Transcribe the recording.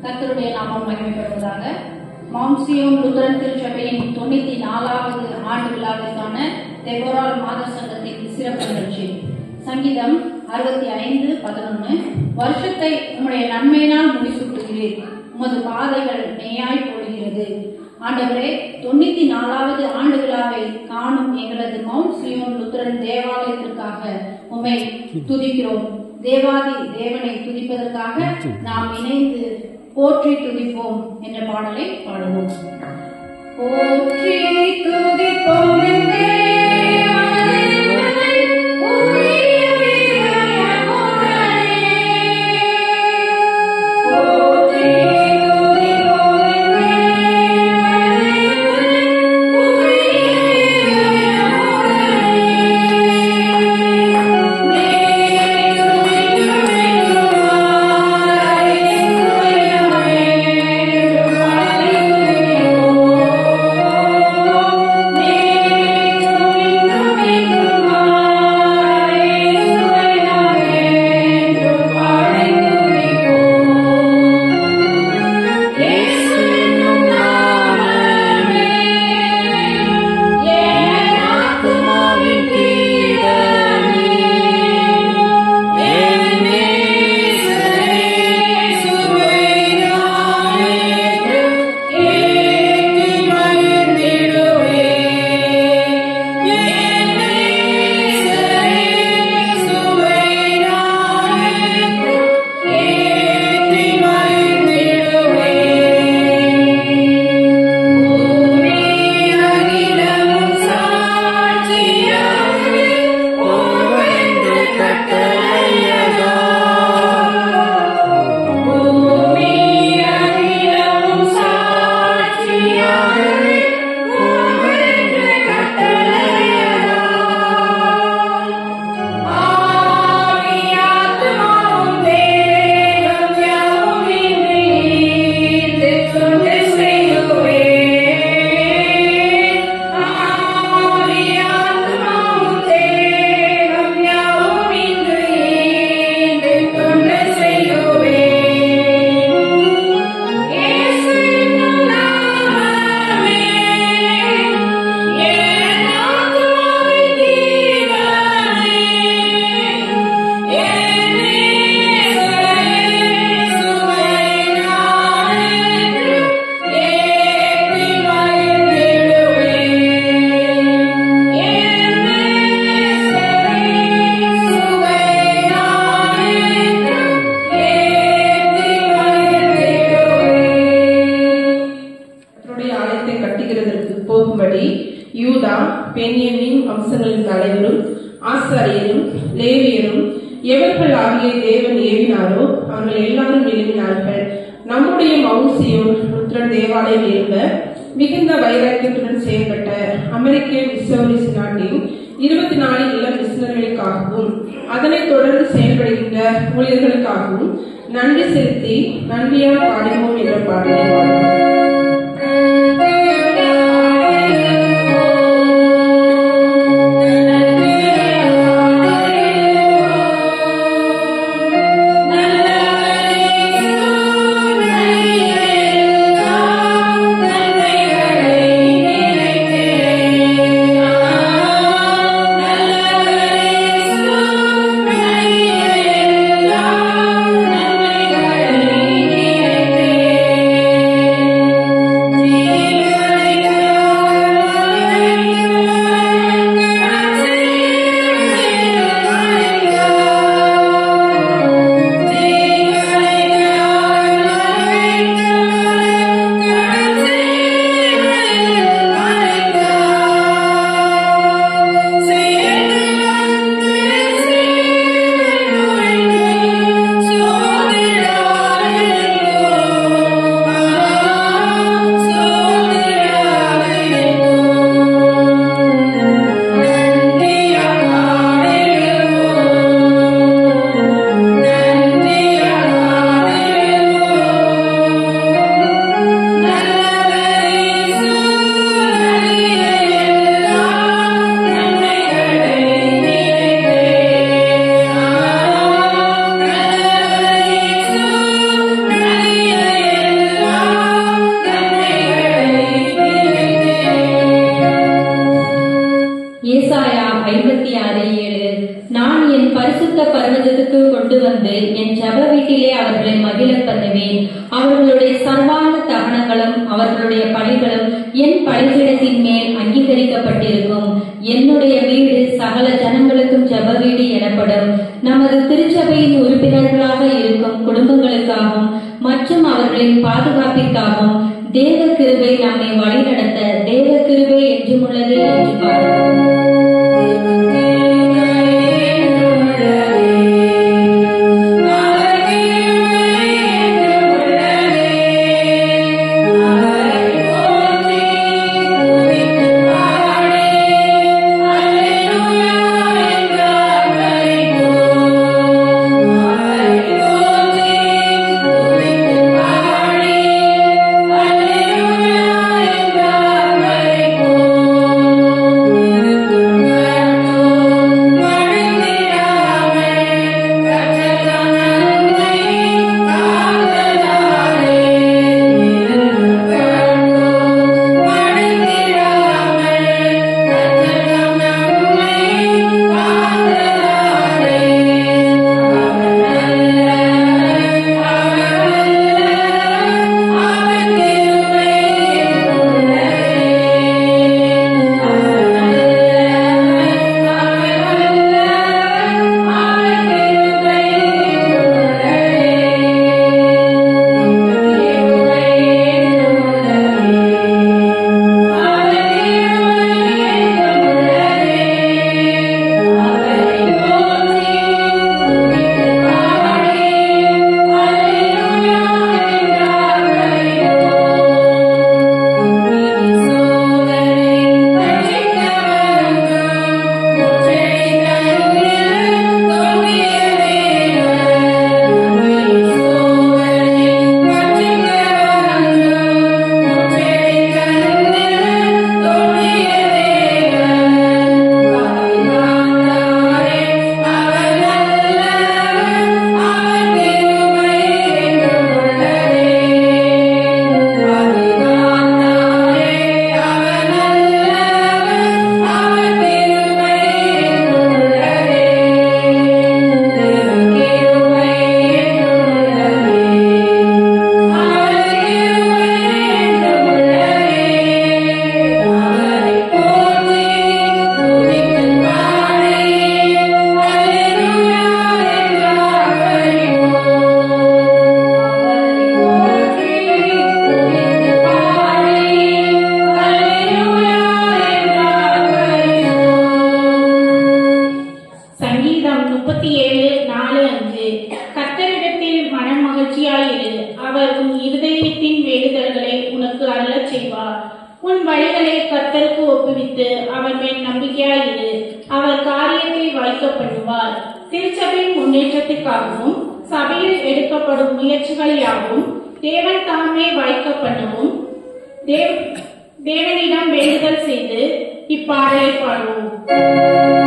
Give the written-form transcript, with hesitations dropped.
கர்த்தருடைய நாமம் மகிமைப்படுவதாக. மவுண்ட் சியோன் லுத்தரன் திருச்சபையின் 94வது ஆண்டு விழாவிற்கான தெபோரால் மாதர் சங்கத்தின் சிறப்பு நிகழ்ச்சி. சங்கீதம் 65:11. வருஷத்தை உம்முடைய நன்மையினால் முடிசூட்டுகிறீர், உமது பாதைகள் நெய்யாய் போடுகிறது. ஆண்டவரே, 94வது ஆண்டு விழாவை காணும் எங்களது மவுண்ட் சியோன் லுத்தரன் தேவாலயத்திற்காக உம்மை துதிக்கிறோம். தேவாதி தேவனை துதிப்பதற்காக நாம் இணைந்து போற்றி துதிப்போம் என்ற பாடலை பாடுவோம். போற்றி துதிப்போம் யூதா பென்யமீன் வம்சங்களின் தலைவரும் ஆசாரியரும் லேவியரும் எவர்கள் ஆகிய தேவன் ஏவினாரோ அவர்கள் எல்லாரும் எழுப்பினார்கள். நம்முடைய மவுண்ட் சியோன் லுத்தரன் தேவாலயம் எழுப்ப மிகுந்த வைராக்கியத்துடன் செயல்பட்ட அமெரிக்க மிசௌரி நாட்டின் 24 இளம் மிஷனரிகளுக்காகவும் அதனைத் தொடர்ந்து செயல்படுகின்ற ஊழியர்களுக்காகவும் நன்றி செலுத்தி நன்றியால் பாடுவோம் என்ற பாடலை பாடுவோம். அவர்களை மகிழப் பண்ணுவேன். அவர்களுடைய சர்வாங்க தகனங்களும் அவர்களுடைய பலிகளும் என் பலிபீடத்தின் மேல் அங்கீகரிக்கப்பட்டிருக்கும். என்னுடைய வீடு சகல ஜனங்களுக்கும் ஜெப வீடு எனப்படும். நமது திருச்சபையின் உறுப்பினர்களாக இருக்கும் குடும்பங்களுக்காகவும் மற்றும் அவர்களின் பாதுகாப்பிற்காகவும் தேவ கிருபை நம்மை வழிநடத்த தேவ கிருபை என்றும் உள்ளது என்று பாடுவோம். திருச்சபையின் முன்னேற்றத்திற்காகவும் சபையில் எடுக்கப்படும் முயற்சிகள் யாவும் தேவன் தாமே வாய்க்கப்படவும் தேவனிடம் வேண்டுதல் செய்து இப்பாடலை பாடுவோம்.